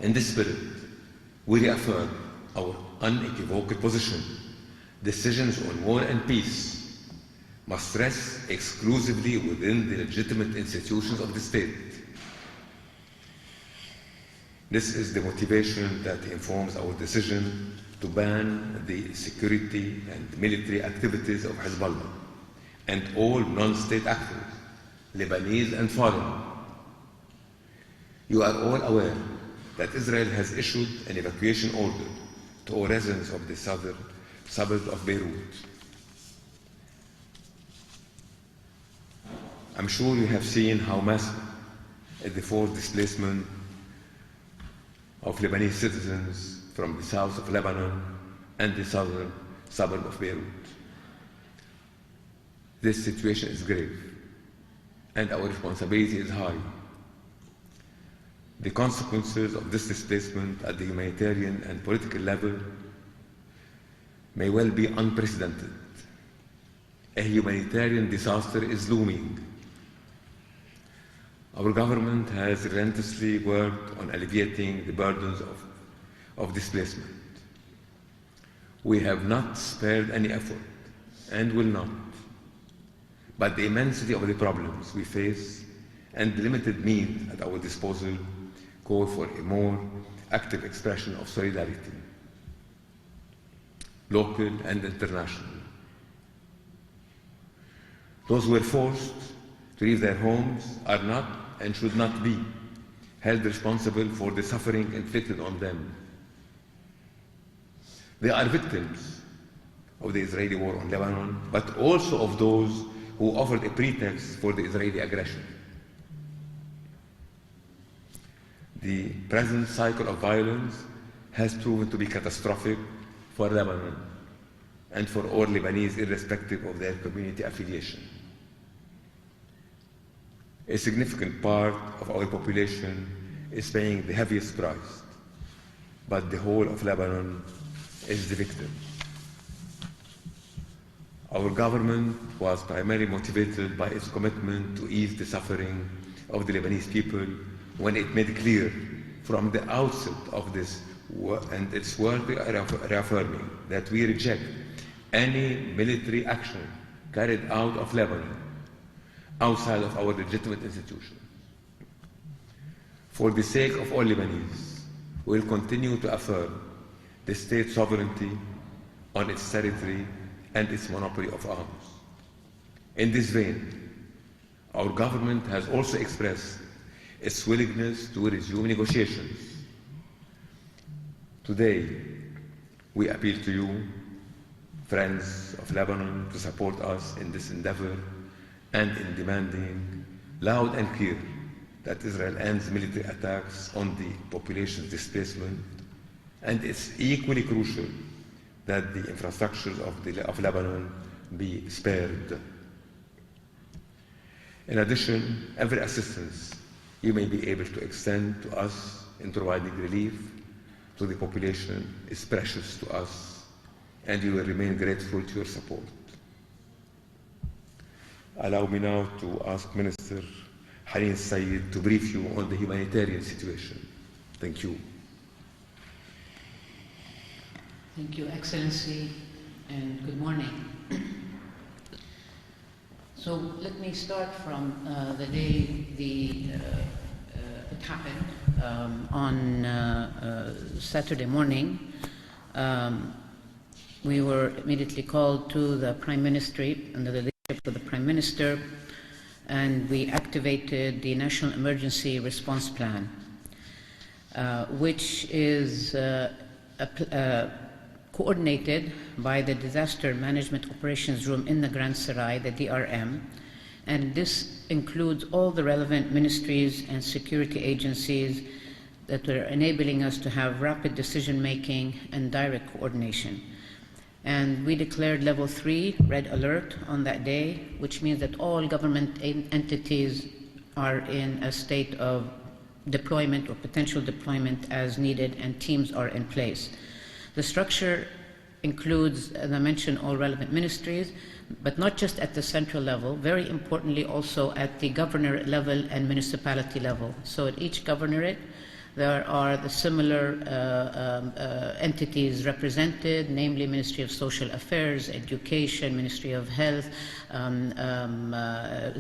In this spirit, we reaffirm our unequivocal position. Decisions on war and peace must rest exclusively within the legitimate institutions of the state. This is the motivation that informs our decision to ban the security and military activities of Hezbollah and all non-state actors, Lebanese and foreign. You are all aware that Israel has issued an evacuation order to all residents of the southern suburb of Beirut. I'm sure you have seen how massive is the forced displacement of Lebanese citizens from the south of Lebanon and the southern suburb of Beirut. This situation is grave, and our responsibility is high. The consequences of this displacement at the humanitarian and political level may well be unprecedented. A humanitarian disaster is looming. Our government has relentlessly worked on alleviating the burdens of displacement. We have not spared any effort and will not. But the immensity of the problems we face and the limited means at our disposal call for a more active expression of solidarity, local and international. Those who were forced to leave their homes are not and should not be held responsible for the suffering inflicted on them. They are victims of the Israeli war on Lebanon, but also of those who offered a pretext for the Israeli aggression. The present cycle of violence has proven to be catastrophic for Lebanon and for all Lebanese, irrespective of their community affiliation. A significant part of our population is paying the heaviest price, but the whole of Lebanon is the victim. Our government was primarily motivated by its commitment to ease the suffering of the Lebanese people when it made clear from the outset of this and its work reaffirming that we reject any military action carried out of Lebanon outside of our legitimate institutions. For the sake of all Lebanese, we will continue to affirm the state's sovereignty on its territory and its monopoly of arms. In this vein, our government has also expressed its willingness to resume negotiations. Today, we appeal to you, friends of Lebanon, to support us in this endeavor and in demanding loud and clear that Israel ends military attacks on the population's displacement, and it's equally crucial that the infrastructures of Lebanon be spared. In addition, every assistance you may be able to extend to us in providing relief to the population is precious to us, and we will remain grateful to your support. Allow me now to ask Minister Hanin Said to brief you on the humanitarian situation. Thank you. Thank you, Excellency, and good morning. So let me start from the day it happened on Saturday morning. We were immediately called to the Prime Ministry under the leadership of the Prime Minister, and we activated the National Emergency Response Plan, which is coordinated by the Disaster Management Operations Room in the Grand Sarai, the DRM, and this includes all the relevant ministries and security agencies that are enabling us to have rapid decision-making and direct coordination. And we declared level 3 red alert on that day, which means that all government entities are in a state of deployment or potential deployment as needed, and teams are in place. The structure includes, as I mentioned, all relevant ministries, but not just at the central level, very importantly also at the governorate level and municipality level. So at each governorate, there are the similar entities represented, namely Ministry of Social Affairs, Education, Ministry of Health,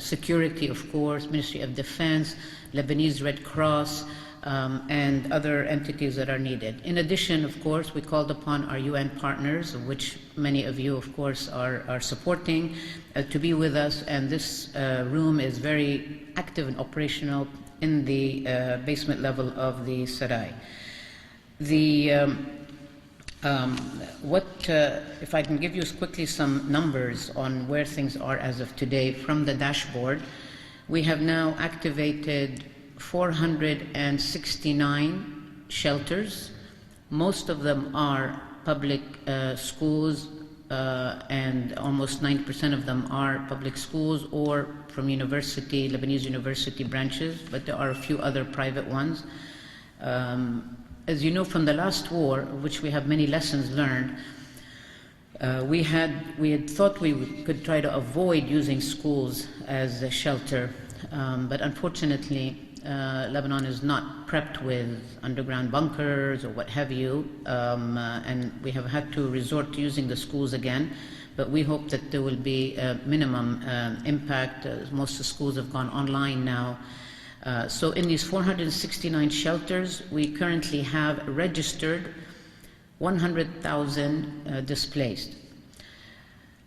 Security, of course, Ministry of Defense, Lebanese Red Cross, and other entities that are needed. In addition, of course, we called upon our UN partners, of which many of you, of course, are supporting, to be with us, and this room is very active and operational in the basement level of the Sarai. If I can give you quickly some numbers on where things are as of today from the dashboard, we have now activated 469 shelters. Most of them are public schools, and almost 90% of them are public schools or from university, Lebanese university branches, but there are a few other private ones. As you know from the last war, of which we have many lessons learned, we had thought we could try to avoid using schools as a shelter, but unfortunately Lebanon is not prepped with underground bunkers or what have you, and we have had to resort to using the schools again, but we hope that there will be a minimum impact. Most of the schools have gone online now. So in these 469 shelters, we currently have registered 100,000 displaced.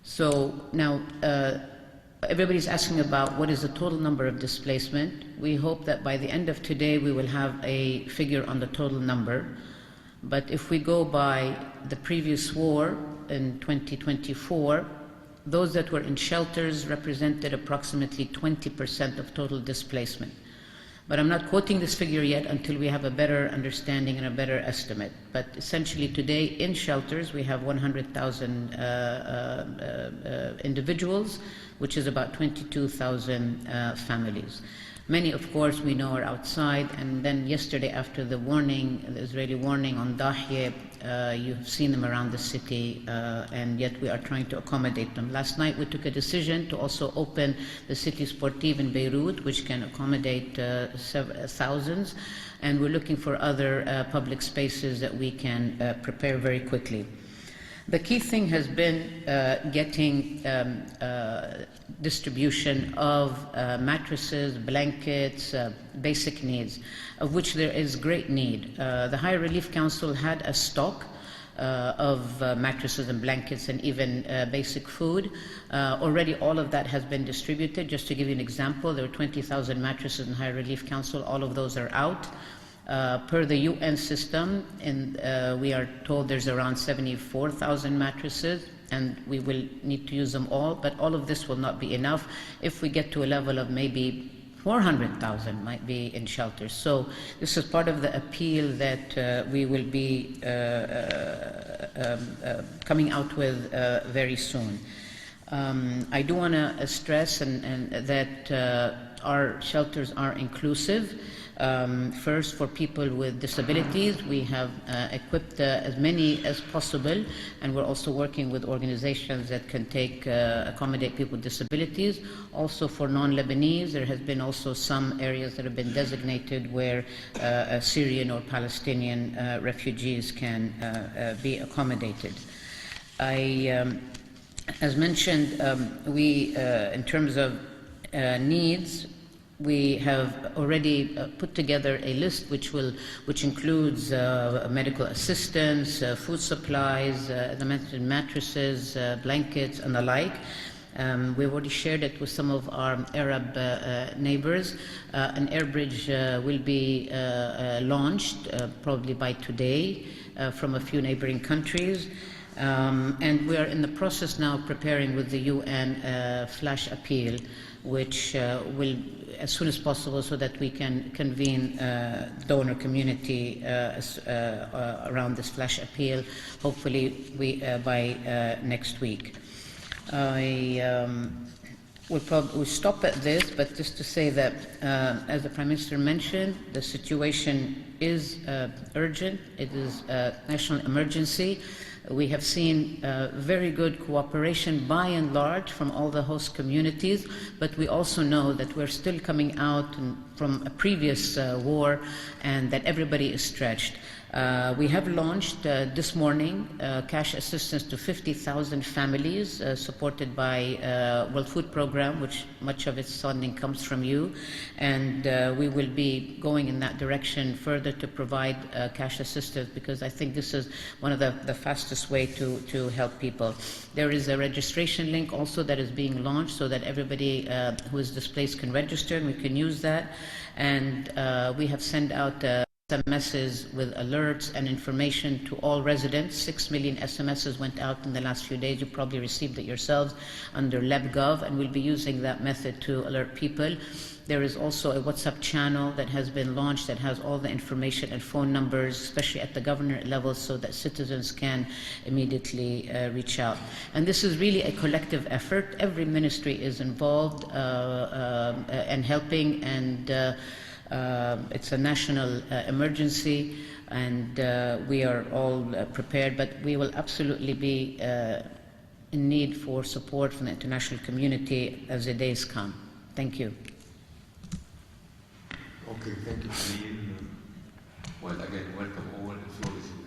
So now everybody's asking about what is the total number of displacement. We hope that by the end of today we will have a figure on the total number. But if we go by the previous war in 2024, those that were in shelters represented approximately 20% of total displacement. But I'm not quoting this figure yet until we have a better understanding and a better estimate. But essentially today in shelters we have 100,000 individuals, which is about 22,000 families. Many, of course, we know are outside, and then yesterday after the warning, the Israeli warning on Dahye, you've seen them around the city, and yet we are trying to accommodate them. Last night we took a decision to also open the city sportive in Beirut, which can accommodate thousands, and we're looking for other public spaces that we can prepare very quickly. The key thing has been getting distribution of mattresses, blankets, basic needs, of which there is great need. The High Relief Council had a stock of mattresses and blankets and even basic food. Already all of that has been distributed. Just to give you an example, there were 20,000 mattresses in High Relief Council. All of those are out. Per the UN system, we are told there's around 74,000 mattresses, and we will need to use them all, but all of this will not be enough. If we get to a level of maybe 400,000 might be in shelters. So this is part of the appeal that we will be coming out with very soon. I do want to stress that our shelters are inclusive. First, for people with disabilities, we have equipped as many as possible, and we're also working with organizations that can accommodate people with disabilities. Also for non-Lebanese, there has been also some areas that have been designated where Syrian or Palestinian refugees can be accommodated. As mentioned, in terms of needs, we have already put together a list which includes medical assistance, food supplies, as I mentioned, mattresses, blankets, and the like. We've already shared it with some of our Arab neighbors. An air bridge will be launched probably by today from a few neighboring countries. And we are in the process now of preparing with the UN flash appeal, which will, as soon as possible, so that we can convene donor community around this flash appeal, hopefully by next week. We'll stop at this, but just to say that, as the Prime Minister mentioned, the situation is urgent. It is a national emergency. We have seen very good cooperation by and large from all the host communities, but we also know that we're still coming out from a previous war and that everybody is stretched. We have launched this morning cash assistance to 50,000 families supported by World Food Program, which much of its funding comes from you, and we will be going in that direction further to provide cash assistance, because I think this is one of the fastest way to help people. There is a registration link also that is being launched so that everybody who is displaced can register, and we can use that. And we have sent out SMSs with alerts and information to all residents. 6 million SMSs went out in the last few days. You probably received it yourselves under LebGov, and we'll be using that method to alert people. There is also a WhatsApp channel that has been launched that has all the information and phone numbers, especially at the governor level, so that citizens can immediately reach out. And this is really a collective effort. Every ministry is involved and helping, and it's a national emergency, and we are all prepared, but we will absolutely be in need for support from the international community as the days come. Thank you. Okay, thank you, Janine. Well, again, welcome all. The floor is yours.